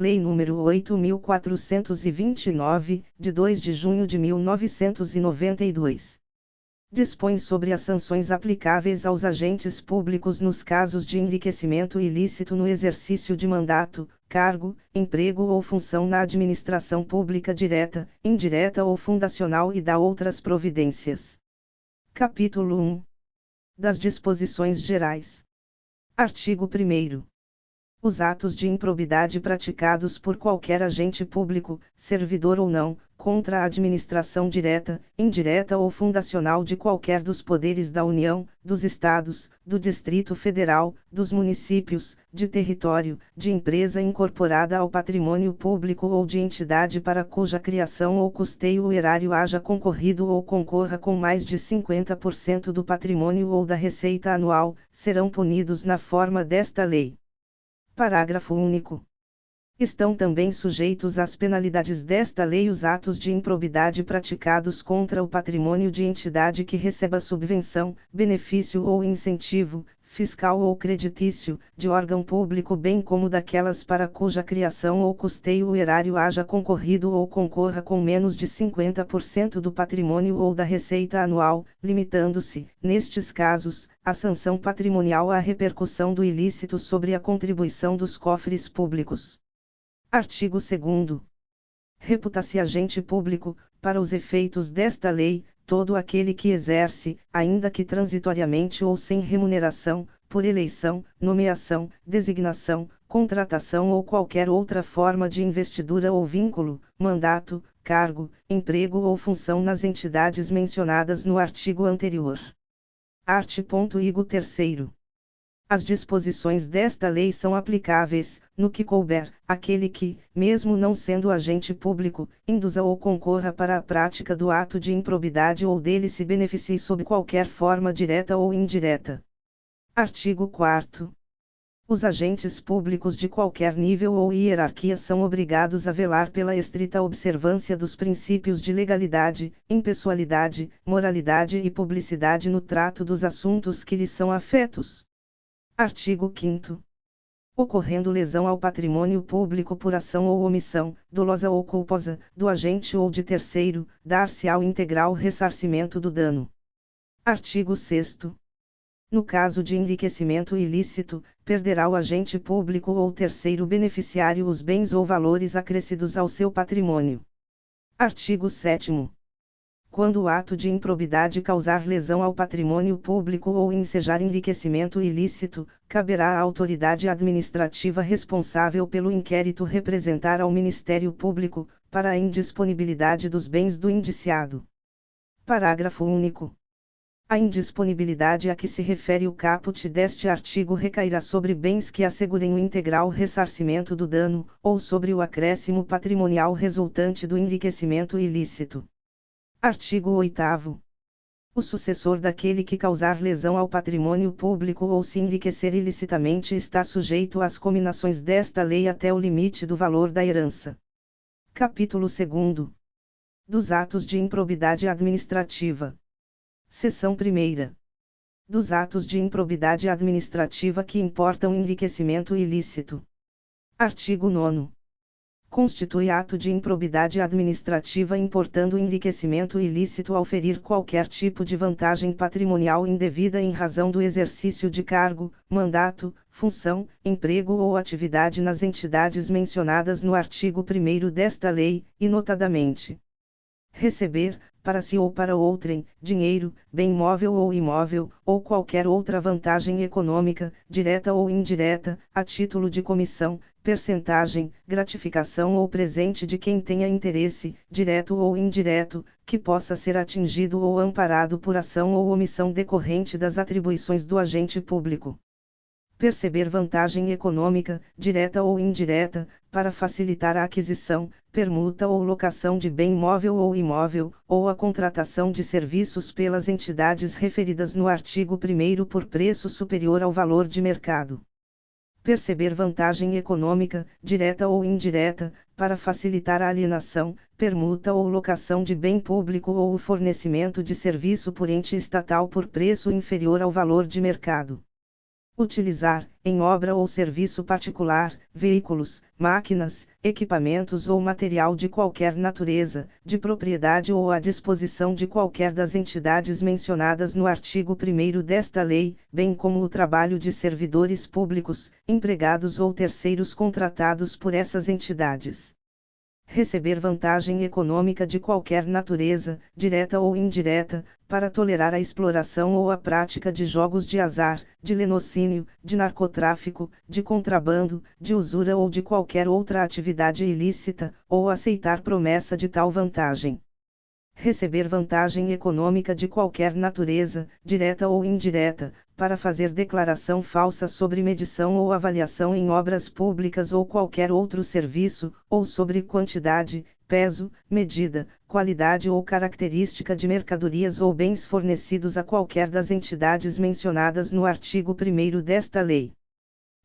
Lei nº 8.429, de 2 de junho de 1992. Dispõe sobre as sanções aplicáveis aos agentes públicos nos casos de enriquecimento ilícito no exercício de mandato, cargo, emprego ou função na administração pública direta, indireta ou fundacional e dá outras providências. Capítulo 1. Das disposições gerais. Artigo 1º. Os atos de improbidade praticados por qualquer agente público, servidor ou não, contra a administração direta, indireta ou fundacional de qualquer dos poderes da União, dos Estados, do Distrito Federal, dos municípios, de território, de empresa incorporada ao patrimônio público ou de entidade para cuja criação ou custeio o erário haja concorrido ou concorra com mais de 50% do patrimônio ou da receita anual, serão punidos na forma desta lei. Parágrafo único. Estão também sujeitos às penalidades desta lei os atos de improbidade praticados contra o patrimônio de entidade que receba subvenção, benefício ou incentivo, fiscal ou creditício, de órgão público bem como daquelas para cuja criação ou custeio o erário haja concorrido ou concorra com menos de 50% do patrimônio ou da receita anual, limitando-se, nestes casos, a sanção patrimonial à repercussão do ilícito sobre a contribuição dos cofres públicos. Artigo 2º. Reputa-se agente público, para os efeitos desta lei, todo aquele que exerce, ainda que transitoriamente ou sem remuneração, por eleição, nomeação, designação, contratação ou qualquer outra forma de investidura ou vínculo, mandato, cargo, emprego ou função nas entidades mencionadas no artigo anterior. Art. Igo 3º. As disposições desta lei são aplicáveis, no que couber, àquele que, mesmo não sendo agente público, induza ou concorra para a prática do ato de improbidade ou dele se beneficie sob qualquer forma direta ou indireta. Artigo 4º. Os agentes públicos de qualquer nível ou hierarquia são obrigados a velar pela estrita observância dos princípios de legalidade, impessoalidade, moralidade e publicidade no trato dos assuntos que lhes são afetos. Artigo 5º. Ocorrendo lesão ao patrimônio público por ação ou omissão, dolosa ou culposa, do agente ou de terceiro, dar-se-á o integral ressarcimento do dano. Artigo 6º. No caso de enriquecimento ilícito, perderá o agente público ou terceiro beneficiário os bens ou valores acrescidos ao seu patrimônio. Artigo 7º. Quando o ato de improbidade causar lesão ao patrimônio público ou ensejar enriquecimento ilícito, caberá à autoridade administrativa responsável pelo inquérito representar ao Ministério Público, para a indisponibilidade dos bens do indiciado. Parágrafo único. A indisponibilidade a que se refere o caput deste artigo recairá sobre bens que assegurem o integral ressarcimento do dano, ou sobre o acréscimo patrimonial resultante do enriquecimento ilícito. Artigo 8º. O sucessor daquele que causar lesão ao patrimônio público ou se enriquecer ilicitamente está sujeito às cominações desta lei até o limite do valor da herança. Capítulo 2º. Dos atos de improbidade administrativa. Seção 1ª. Dos atos de improbidade administrativa que importam enriquecimento ilícito. Artigo 9º. Constitui ato de improbidade administrativa importando enriquecimento ilícito ao ferir qualquer tipo de vantagem patrimonial indevida em razão do exercício de cargo, mandato, função, emprego ou atividade nas entidades mencionadas no artigo 1º desta lei, e notadamente receber, para si ou para outrem, dinheiro, bem móvel ou imóvel, ou qualquer outra vantagem econômica, direta ou indireta, a título de comissão, percentagem, gratificação ou presente de quem tenha interesse, direto ou indireto, que possa ser atingido ou amparado por ação ou omissão decorrente das atribuições do agente público. Perceber vantagem econômica, direta ou indireta, para facilitar a aquisição, permuta ou locação de bem móvel ou imóvel, ou a contratação de serviços pelas entidades referidas no artigo 1º por preço superior ao valor de mercado. Perceber vantagem econômica, direta ou indireta, para facilitar a alienação, permuta ou locação de bem público ou o fornecimento de serviço por ente estatal por preço inferior ao valor de mercado. Utilizar, em obra ou serviço particular, veículos, máquinas, equipamentos ou material de qualquer natureza, de propriedade ou à disposição de qualquer das entidades mencionadas no artigo 1º desta lei, bem como o trabalho de servidores públicos, empregados ou terceiros contratados por essas entidades. Receber vantagem econômica de qualquer natureza, direta ou indireta, para tolerar a exploração ou a prática de jogos de azar, de lenocínio, de narcotráfico, de contrabando, de usura ou de qualquer outra atividade ilícita, ou aceitar promessa de tal vantagem. Receber vantagem econômica de qualquer natureza, direta ou indireta, para fazer declaração falsa sobre medição ou avaliação em obras públicas ou qualquer outro serviço, ou sobre quantidade, peso, medida, qualidade ou característica de mercadorias ou bens fornecidos a qualquer das entidades mencionadas no artigo 1º desta lei.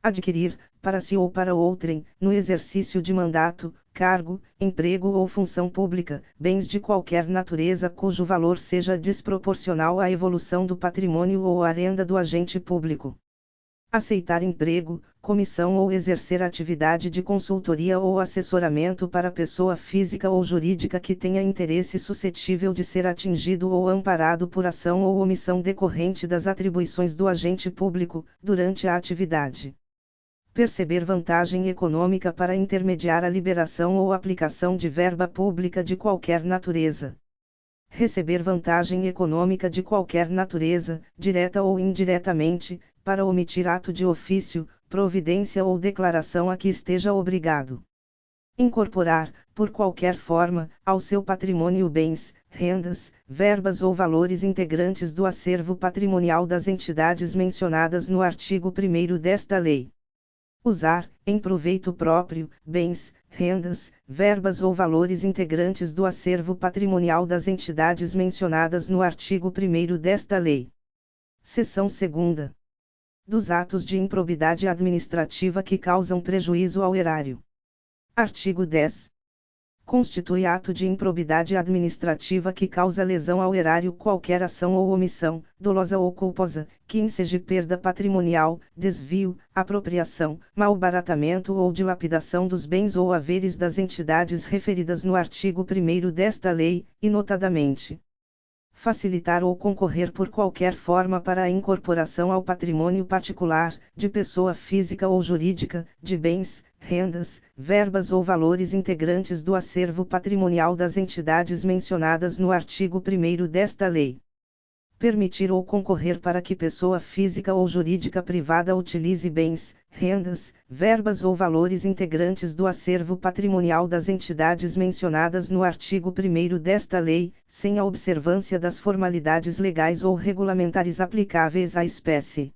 Adquirir, para si ou para outrem, no exercício de mandato, cargo, emprego ou função pública, bens de qualquer natureza cujo valor seja desproporcional à evolução do patrimônio ou à renda do agente público. Aceitar emprego, comissão ou exercer atividade de consultoria ou assessoramento para pessoa física ou jurídica que tenha interesse suscetível de ser atingido ou amparado por ação ou omissão decorrente das atribuições do agente público, durante a atividade. Perceber vantagem econômica para intermediar a liberação ou aplicação de verba pública de qualquer natureza. Receber vantagem econômica de qualquer natureza, direta ou indiretamente, para omitir ato de ofício, providência ou declaração a que esteja obrigado. Incorporar, por qualquer forma, ao seu patrimônio bens, rendas, verbas ou valores integrantes do acervo patrimonial das entidades mencionadas no artigo 1º desta lei. Usar, em proveito próprio, bens, rendas, verbas ou valores integrantes do acervo patrimonial das entidades mencionadas no artigo 1º desta lei. Seção 2ª. Dos atos de improbidade administrativa que causam prejuízo ao erário. Artigo 10. Constitui ato de improbidade administrativa que causa lesão ao erário qualquer ação ou omissão, dolosa ou culposa, que enseje perda patrimonial, desvio, apropriação, malbaratamento ou dilapidação dos bens ou haveres das entidades referidas no artigo 1º desta lei, e notadamente facilitar ou concorrer por qualquer forma para a incorporação ao patrimônio particular, de pessoa física ou jurídica, de bens, rendas, verbas ou valores integrantes do acervo patrimonial das entidades mencionadas no artigo 1º desta lei. Permitir ou concorrer para que pessoa física ou jurídica privada utilize bens, rendas, verbas ou valores integrantes do acervo patrimonial das entidades mencionadas no artigo 1º desta lei, sem a observância das formalidades legais ou regulamentares aplicáveis à espécie.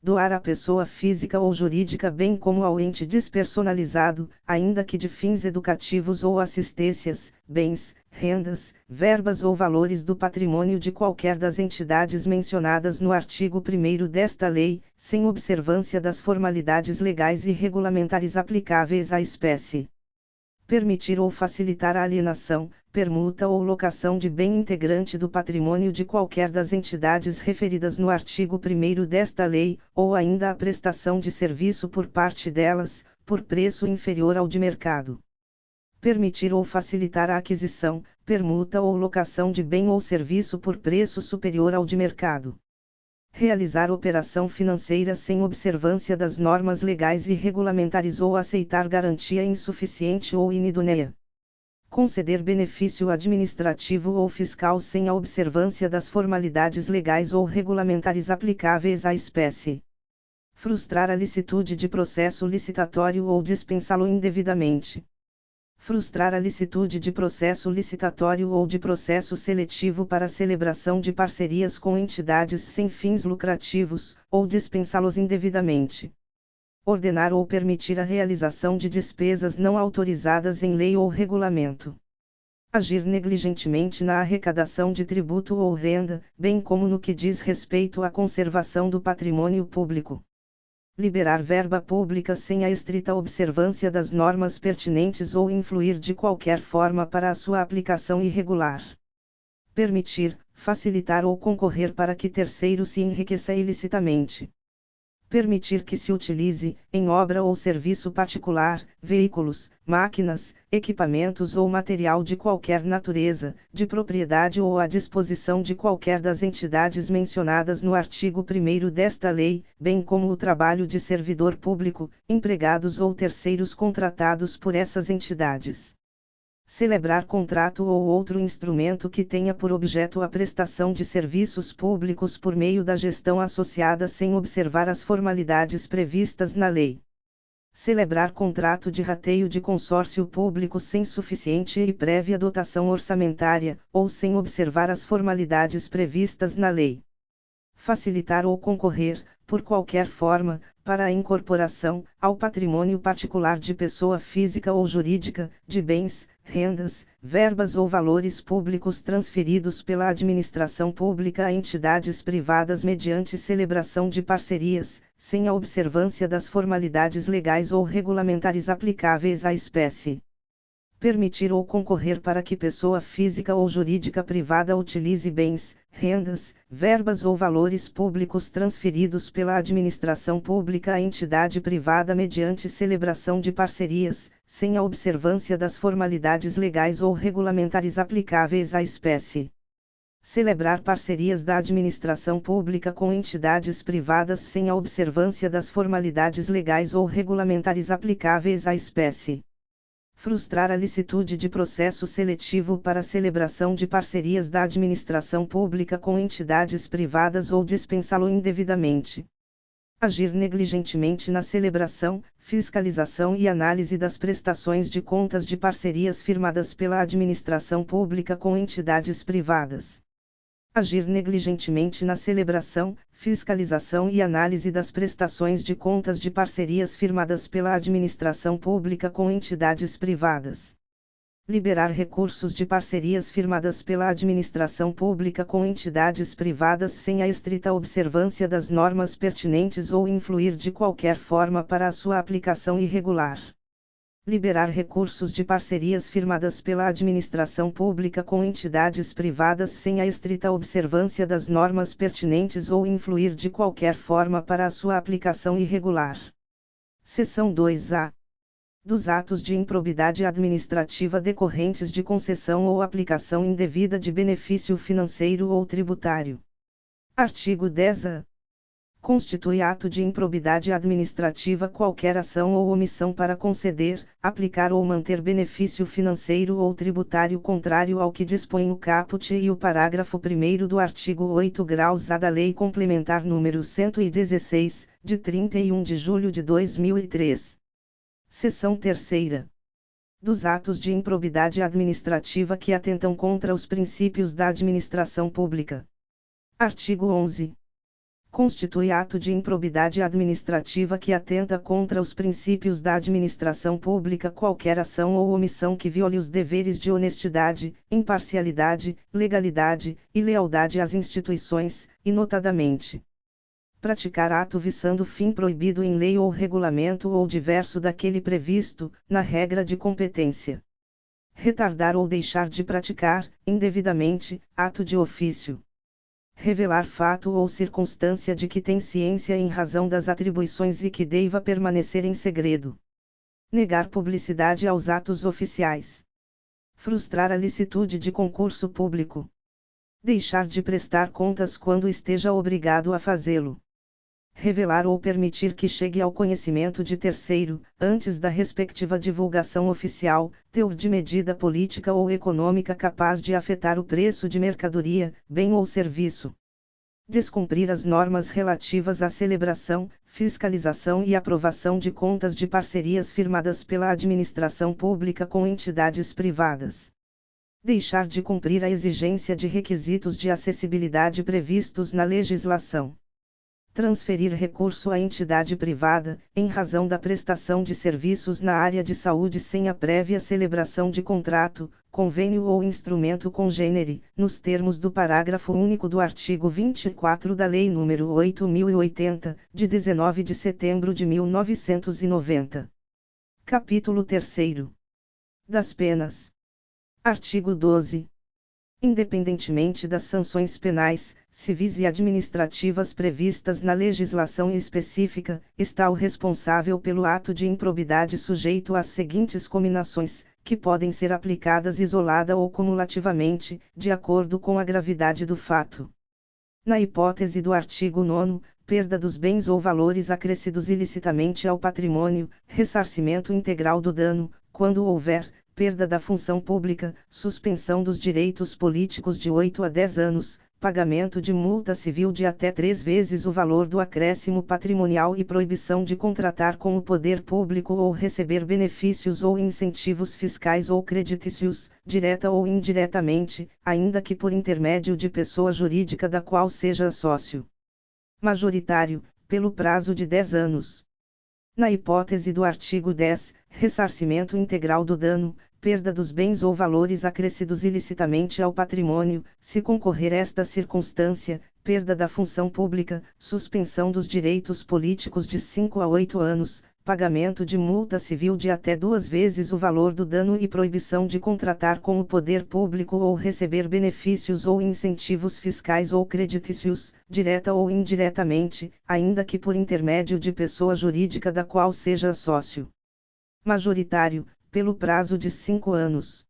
Doar à pessoa física ou jurídica bem como ao ente despersonalizado, ainda que de fins educativos ou assistências, bens, rendas, verbas ou valores do patrimônio de qualquer das entidades mencionadas no artigo 1º desta lei, sem observância das formalidades legais e regulamentares aplicáveis à espécie. Permitir ou facilitar a alienação, permuta ou locação de bem integrante do patrimônio de qualquer das entidades referidas no artigo 1º desta lei, ou ainda a prestação de serviço por parte delas, por preço inferior ao de mercado. Permitir ou facilitar a aquisição, permuta ou locação de bem ou serviço por preço superior ao de mercado. Realizar operação financeira sem observância das normas legais e regulamentares ou aceitar garantia insuficiente ou inidoneia. Conceder benefício administrativo ou fiscal sem a observância das formalidades legais ou regulamentares aplicáveis à espécie. Frustrar a licitude de processo licitatório ou dispensá-lo indevidamente. Frustrar a licitude de processo licitatório ou de processo seletivo para celebração de parcerias com entidades sem fins lucrativos, ou dispensá-los indevidamente. Ordenar ou permitir a realização de despesas não autorizadas em lei ou regulamento. Agir negligentemente na arrecadação de tributo ou renda, bem como no que diz respeito à conservação do patrimônio público. Liberar verba pública sem a estrita observância das normas pertinentes ou influir de qualquer forma para a sua aplicação irregular. Permitir, facilitar ou concorrer para que terceiro se enriqueça ilicitamente. Permitir que se utilize, em obra ou serviço particular, veículos, máquinas, equipamentos ou material de qualquer natureza, de propriedade ou à disposição de qualquer das entidades mencionadas no artigo 1º desta lei, bem como o trabalho de servidor público, empregados ou terceiros contratados por essas entidades. Celebrar contrato ou outro instrumento que tenha por objeto a prestação de serviços públicos por meio da gestão associada sem observar as formalidades previstas na lei. Celebrar contrato de rateio de consórcio público sem suficiente e prévia dotação orçamentária, ou sem observar as formalidades previstas na lei. Facilitar ou concorrer, por qualquer forma, para a incorporação, ao patrimônio particular de pessoa física ou jurídica, de bens, rendas, verbas ou valores públicos transferidos pela administração pública a entidades privadas mediante celebração de parcerias, sem a observância das formalidades legais ou regulamentares aplicáveis à espécie. Permitir ou concorrer para que pessoa física ou jurídica privada utilize bens, rendas, verbas ou valores públicos transferidos pela administração pública à entidade privada mediante celebração de parcerias, sem a observância das formalidades legais ou regulamentares aplicáveis à espécie. Celebrar parcerias da administração pública com entidades privadas sem a observância das formalidades legais ou regulamentares aplicáveis à espécie. Frustrar a licitude de processo seletivo para celebração de parcerias da administração pública com entidades privadas ou dispensá-lo indevidamente. Agir negligentemente na celebração, fiscalização e análise das prestações de contas de parcerias firmadas pela administração pública com entidades privadas. Agir negligentemente na celebração, fiscalização e análise das prestações de contas de parcerias firmadas pela administração pública com entidades privadas. Liberar recursos de parcerias firmadas pela administração pública com entidades privadas sem a estrita observância das normas pertinentes ou influir de qualquer forma para a sua aplicação irregular. Liberar recursos de parcerias firmadas pela administração pública com entidades privadas sem a estrita observância das normas pertinentes ou influir de qualquer forma para a sua aplicação irregular. Seção 2A. Dos atos de improbidade administrativa decorrentes de concessão ou aplicação indevida de benefício financeiro ou tributário. Artigo 10-A. Constitui ato de improbidade administrativa qualquer ação ou omissão para conceder, aplicar ou manter benefício financeiro ou tributário contrário ao que dispõe o caput e o parágrafo 1º do artigo 8-A da Lei Complementar nº 116, de 31 de julho de 2003. Seção 3ª. Dos atos de improbidade administrativa que atentam contra os princípios da administração pública. Artigo 11. Constitui ato de improbidade administrativa que atenta contra os princípios da administração pública qualquer ação ou omissão que viole os deveres de honestidade, imparcialidade, legalidade e lealdade às instituições, e notadamente praticar ato visando fim proibido em lei ou regulamento ou diverso daquele previsto, na regra de competência. Retardar ou deixar de praticar, indevidamente, ato de ofício. Revelar fato ou circunstância de que tem ciência em razão das atribuições e que deva permanecer em segredo. Negar publicidade aos atos oficiais. Frustrar a licitude de concurso público. Deixar de prestar contas quando esteja obrigado a fazê-lo. Revelar ou permitir que chegue ao conhecimento de terceiro, antes da respectiva divulgação oficial, teor de medida política ou econômica capaz de afetar o preço de mercadoria, bem ou serviço. Descumprir as normas relativas à celebração, fiscalização e aprovação de contas de parcerias firmadas pela administração pública com entidades privadas. Deixar de cumprir a exigência de requisitos de acessibilidade previstos na legislação. Transferir recurso à entidade privada, em razão da prestação de serviços na área de saúde sem a prévia celebração de contrato, convênio ou instrumento congênere, nos termos do parágrafo único do artigo 24 da Lei nº 8.080, de 19 de setembro de 1990. Capítulo 3º. Das penas. Artigo 12. Independentemente das sanções penais, civis e administrativas previstas na legislação específica, está o responsável pelo ato de improbidade sujeito às seguintes cominações, que podem ser aplicadas isolada ou cumulativamente, de acordo com a gravidade do fato. Na hipótese do artigo 9º, perda dos bens ou valores acrescidos ilicitamente ao patrimônio, ressarcimento integral do dano, quando houver perda da função pública, suspensão dos direitos políticos de 8 a 10 anos, pagamento de multa civil de até 3 vezes o valor do acréscimo patrimonial e proibição de contratar com o poder público ou receber benefícios ou incentivos fiscais ou creditícios, direta ou indiretamente, ainda que por intermédio de pessoa jurídica da qual seja sócio majoritário, pelo prazo de 10 anos. Na hipótese do artigo 10, ressarcimento integral do dano, perda dos bens ou valores acrescidos ilicitamente ao patrimônio, se concorrer esta circunstância, perda da função pública, suspensão dos direitos políticos de 5 a 8 anos, pagamento de multa civil de até 2 vezes o valor do dano e proibição de contratar com o poder público ou receber benefícios ou incentivos fiscais ou creditícios, direta ou indiretamente, ainda que por intermédio de pessoa jurídica da qual seja sócio majoritário, pelo prazo de 5 anos.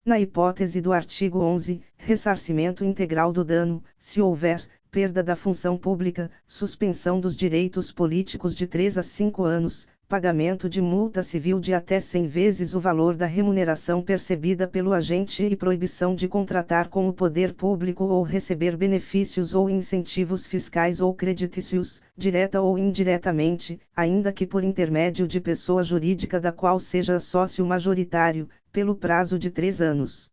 Na hipótese do artigo 11, ressarcimento integral do dano, se houver perda da função pública, suspensão dos direitos políticos de 3 a 5 anos, pagamento de multa civil de até 100 vezes o valor da remuneração percebida pelo agente e proibição de contratar com o poder público ou receber benefícios ou incentivos fiscais ou creditícios, direta ou indiretamente, ainda que por intermédio de pessoa jurídica da qual seja sócio majoritário, pelo prazo de 3 anos.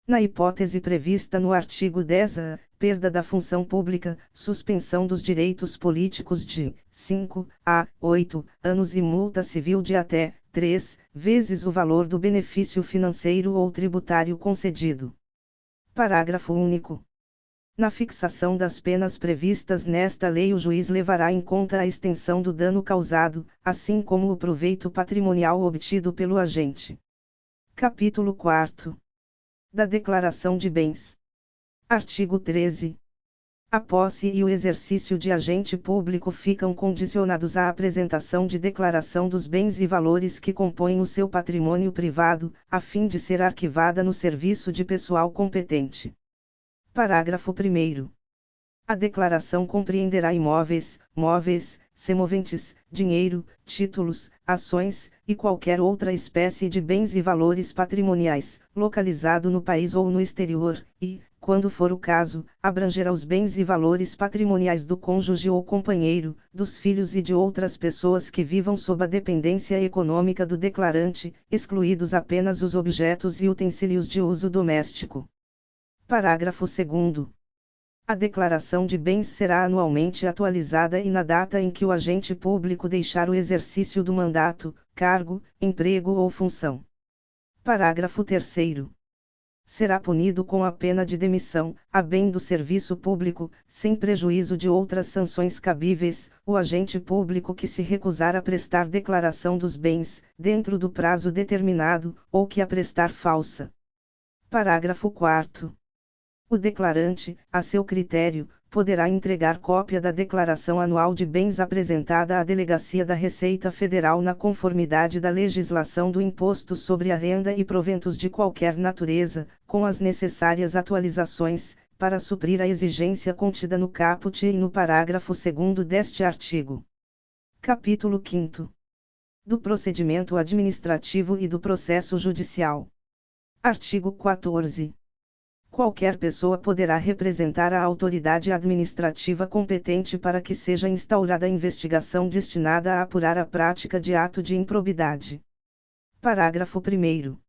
Na hipótese prevista no artigo 10A, perda da função pública, suspensão dos direitos políticos de 5 a 8 anos e multa civil de até 3 vezes o valor do benefício financeiro ou tributário concedido. Parágrafo único. Na fixação das penas previstas nesta lei, o juiz levará em conta a extensão do dano causado, assim como o proveito patrimonial obtido pelo agente. Capítulo 4. Da Declaração de Bens. Artigo 13. A posse e o exercício de agente público ficam condicionados à apresentação de declaração dos bens e valores que compõem o seu patrimônio privado, a fim de ser arquivada no serviço de pessoal competente. Parágrafo 1º. A declaração compreenderá imóveis, móveis, semoventes, dinheiro, títulos, ações, e qualquer outra espécie de bens e valores patrimoniais, localizado no país ou no exterior, e, quando for o caso, abrangerá os bens e valores patrimoniais do cônjuge ou companheiro, dos filhos e de outras pessoas que vivam sob a dependência econômica do declarante, excluídos apenas os objetos e utensílios de uso doméstico. Parágrafo 2º. A declaração de bens será anualmente atualizada e na data em que o agente público deixar o exercício do mandato, cargo, emprego ou função. Parágrafo 3º. Será punido com a pena de demissão, a bem do serviço público, sem prejuízo de outras sanções cabíveis, o agente público que se recusar a prestar declaração dos bens, dentro do prazo determinado, ou que a prestar falsa. Parágrafo 4º. O declarante, a seu critério, poderá entregar cópia da declaração anual de bens apresentada à Delegacia da Receita Federal na conformidade da legislação do Imposto sobre a Renda e proventos de qualquer natureza, com as necessárias atualizações, para suprir a exigência contida no caput e no parágrafo 2º deste artigo. Capítulo 5. Do procedimento administrativo e do processo judicial. Artigo 14. Qualquer pessoa poderá representar a autoridade administrativa competente para que seja instaurada investigação destinada a apurar a prática de ato de improbidade. Parágrafo 1º.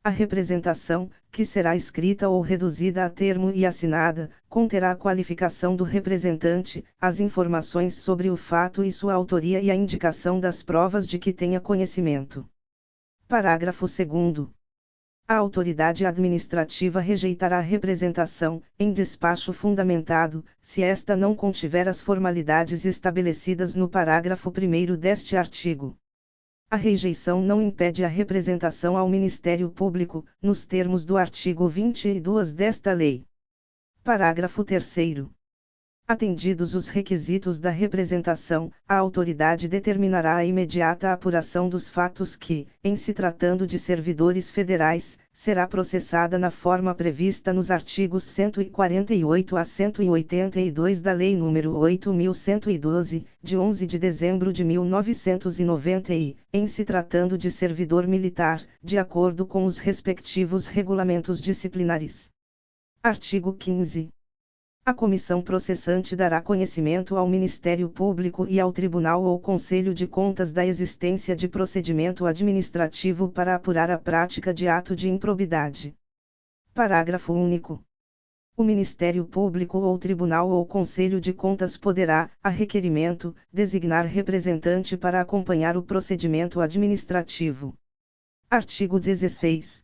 A representação, que será escrita ou reduzida a termo e assinada, conterá a qualificação do representante, as informações sobre o fato e sua autoria e a indicação das provas de que tenha conhecimento. Parágrafo 2º. A autoridade administrativa rejeitará a representação, em despacho fundamentado, se esta não contiver as formalidades estabelecidas no parágrafo 1º deste artigo. A rejeição não impede a representação ao Ministério Público, nos termos do artigo 22 desta lei. Parágrafo 3º. Atendidos os requisitos da representação, a autoridade determinará a imediata apuração dos fatos que, em se tratando de servidores federais, será processada na forma prevista nos artigos 148 a 182 da Lei nº 8.112, de 11 de dezembro de 1990 e, em se tratando de servidor militar, de acordo com os respectivos regulamentos disciplinares. Artigo 15. A comissão processante dará conhecimento ao Ministério Público e ao Tribunal ou Conselho de Contas da existência de procedimento administrativo para apurar a prática de ato de improbidade. Parágrafo único. O Ministério Público ou Tribunal ou Conselho de Contas poderá, a requerimento, designar representante para acompanhar o procedimento administrativo. Artigo 16.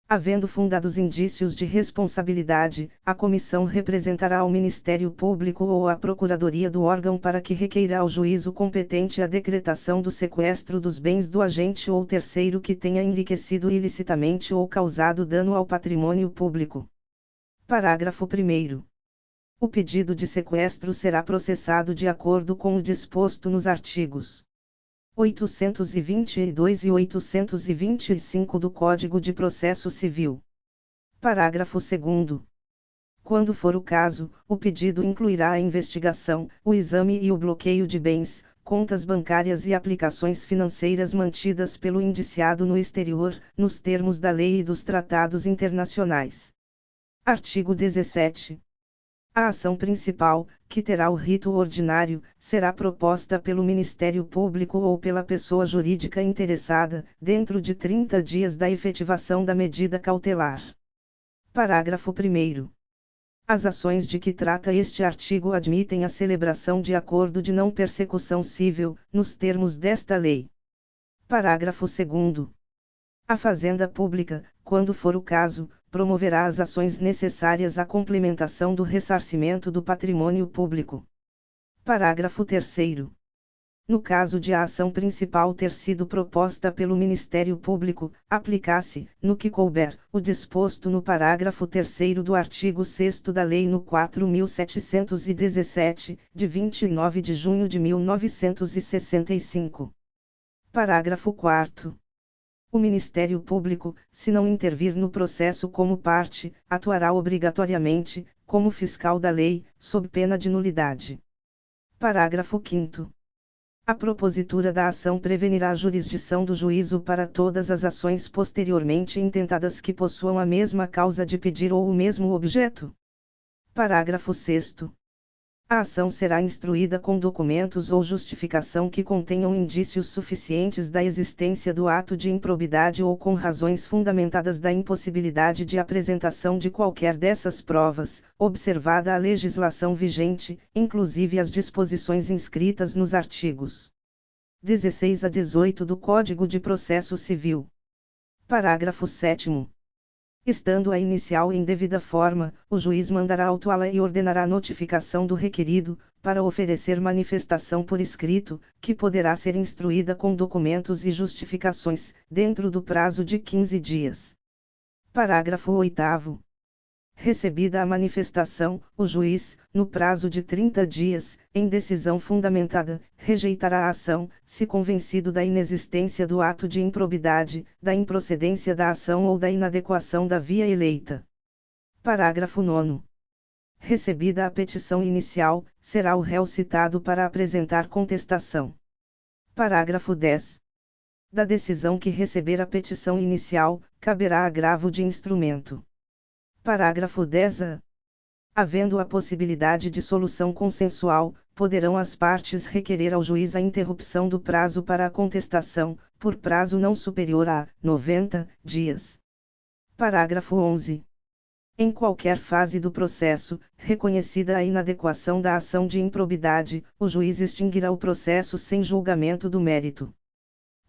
Havendo fundados indícios de responsabilidade, a comissão representará ao Ministério Público ou à Procuradoria do órgão para que requeira ao juízo competente a decretação do sequestro dos bens do agente ou terceiro que tenha enriquecido ilicitamente ou causado dano ao patrimônio público. Parágrafo 1º. O pedido de sequestro será processado de acordo com o disposto nos artigos 822 e 825 do Código de Processo Civil. Parágrafo 2º. Quando for o caso, o pedido incluirá a investigação, o exame e o bloqueio de bens, contas bancárias e aplicações financeiras mantidas pelo indiciado no exterior, nos termos da lei e dos tratados internacionais. Artigo 17. A ação principal, que terá o rito ordinário, será proposta pelo Ministério Público ou pela pessoa jurídica interessada, dentro de 30 dias da efetivação da medida cautelar. Parágrafo 1º. As ações de que trata este artigo admitem a celebração de acordo de não persecução civil, nos termos desta lei. Parágrafo 2º. A Fazenda Pública, quando for o caso, promoverá as ações necessárias à complementação do ressarcimento do patrimônio público. Parágrafo 3º. No caso de a ação principal ter sido proposta pelo Ministério Público, aplicar-se, no que couber, o disposto no parágrafo 3º do artigo 6º da Lei nº 4.717, de 29 de junho de 1965. Parágrafo 4º. O Ministério Público, se não intervir no processo como parte, atuará obrigatoriamente, como fiscal da lei, sob pena de nulidade. Parágrafo 5º. A propositura da ação prevenirá a jurisdição do juízo para todas as ações posteriormente intentadas que possuam a mesma causa de pedir ou o mesmo objeto. Parágrafo 6º. A ação será instruída com documentos ou justificação que contenham indícios suficientes da existência do ato de improbidade ou com razões fundamentadas da impossibilidade de apresentação de qualquer dessas provas, observada a legislação vigente, inclusive as disposições inscritas nos artigos 16 a 18 do Código de Processo Civil. Parágrafo 7º. Estando a inicial em devida forma, o juiz mandará autuá-la e ordenará a notificação do requerido, para oferecer manifestação por escrito, que poderá ser instruída com documentos e justificações, dentro do prazo de 15 dias. Parágrafo 8º. Recebida a manifestação, o juiz, no prazo de 30 dias, em decisão fundamentada, rejeitará a ação, se convencido da inexistência do ato de improbidade, da improcedência da ação ou da inadequação da via eleita. Parágrafo 9º. Recebida a petição inicial, será o réu citado para apresentar contestação. Parágrafo 10. Da decisão que receber a petição inicial, caberá agravo de instrumento. Parágrafo 10-A. Havendo a possibilidade de solução consensual, poderão as partes requerer ao juiz a interrupção do prazo para a contestação, por prazo não superior a 90 dias. Parágrafo 11. Em qualquer fase do processo, reconhecida a inadequação da ação de improbidade, o juiz extinguirá o processo sem julgamento do mérito.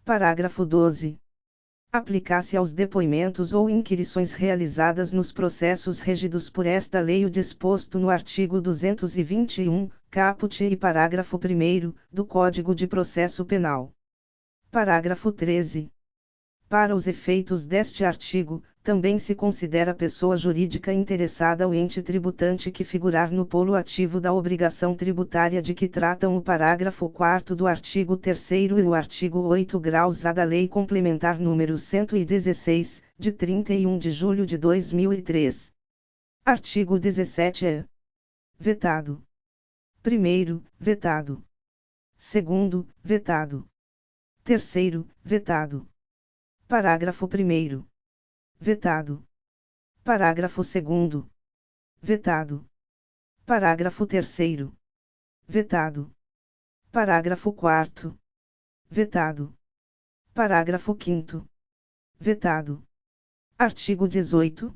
Parágrafo 12. Aplicar-se aos depoimentos ou inquirições realizadas nos processos regidos por esta lei o disposto no artigo 221, caput e parágrafo 1º, do Código de Processo Penal. Parágrafo 13. Para os efeitos deste artigo, também se considera pessoa jurídica interessada o ente tributante que figurar no polo ativo da obrigação tributária de que tratam o parágrafo 4º do artigo 3º e o artigo 8-A da Lei Complementar nº 116, de 31 de julho de 2003. Artigo 17-E. Vetado. Primeiro, vetado. Segundo, vetado. Terceiro, vetado. Parágrafo 1º. Vetado. Parágrafo 2º. Vetado. Parágrafo 3º. Vetado. Parágrafo 4º. Vetado. Parágrafo 5º. Vetado. Artigo 18.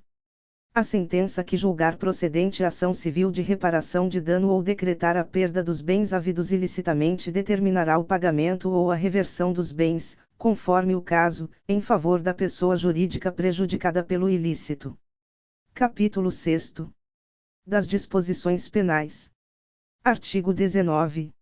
A sentença que julgar procedente a ação civil de reparação de dano ou decretar a perda dos bens havidos ilicitamente determinará o pagamento ou a reversão dos bens, conforme o caso, em favor da pessoa jurídica prejudicada pelo ilícito. Capítulo 6. Das disposições penais. Artigo 19.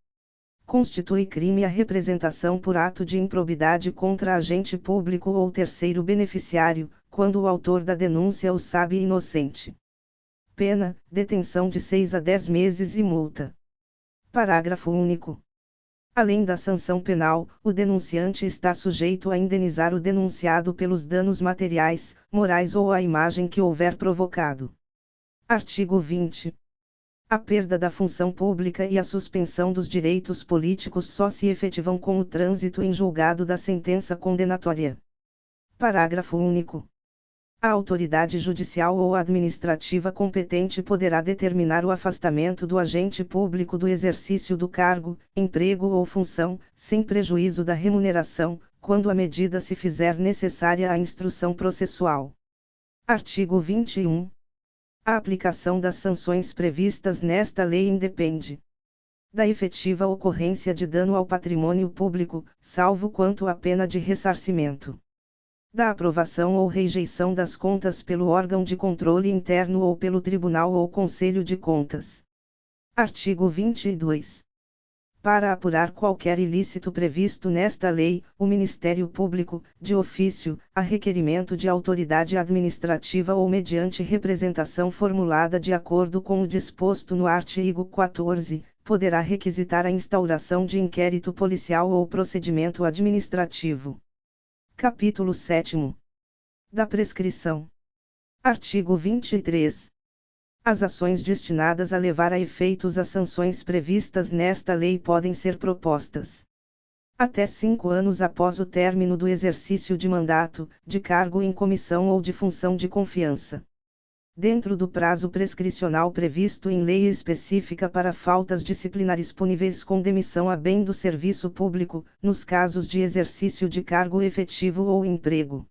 Constitui crime a representação por ato de improbidade contra agente público ou terceiro beneficiário, quando o autor da denúncia o sabe inocente. Pena: detenção de 6 a 10 meses e multa. Parágrafo único. Além da sanção penal, o denunciante está sujeito a indenizar o denunciado pelos danos materiais, morais ou à imagem que houver provocado. Artigo 20. A perda da função pública e a suspensão dos direitos políticos só se efetivam com o trânsito em julgado da sentença condenatória. Parágrafo único. A autoridade judicial ou administrativa competente poderá determinar o afastamento do agente público do exercício do cargo, emprego ou função, sem prejuízo da remuneração, quando a medida se fizer necessária à instrução processual. Artigo 21. A aplicação das sanções previstas nesta lei independe da efetiva ocorrência de dano ao patrimônio público, salvo quanto à pena de ressarcimento. Da aprovação ou rejeição das contas pelo órgão de controle interno ou pelo Tribunal ou Conselho de Contas. Artigo 22. Para apurar qualquer ilícito previsto nesta lei, o Ministério Público, de ofício, a requerimento de autoridade administrativa ou mediante representação formulada de acordo com o disposto no artigo 14, poderá requisitar a instauração de inquérito policial ou procedimento administrativo. Capítulo 7. Da prescrição. Artigo 23. As ações destinadas a levar a efeitos as sanções previstas nesta lei podem ser propostas até 5 anos após o término do exercício de mandato, de cargo em comissão ou de função de confiança, dentro do prazo prescricional previsto em lei específica para faltas disciplinares puníveis com demissão a bem do serviço público, nos casos de exercício de cargo efetivo ou emprego.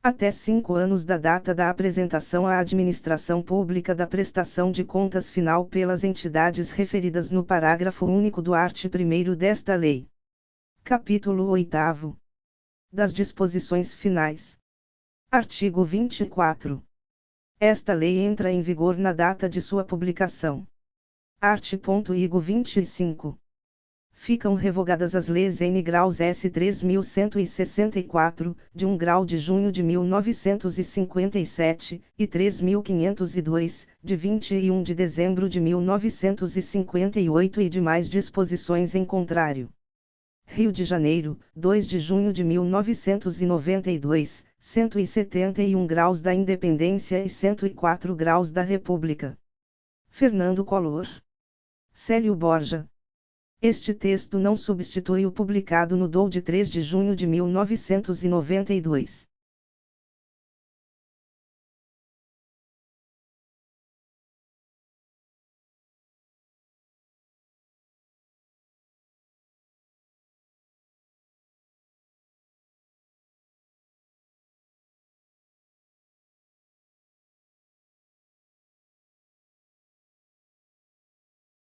Até 5 anos da data da apresentação à administração pública da prestação de contas final pelas entidades referidas no parágrafo único do art. 1º desta lei. Capítulo 8. Das disposições finais. Artigo 24. Esta lei entra em vigor na data de sua publicação. Art. 25. Ficam revogadas as leis N. graus S. 3.164, de 1 grau de junho de 1957, e 3.502, de 21 de dezembro de 1958 e demais disposições em contrário. Rio de Janeiro, 2 de junho de 1992, 171 graus da Independência e 104 graus da República. Fernando Collor. Célio Borja. Este texto não substitui o publicado no DOU de 3 de junho de 1992.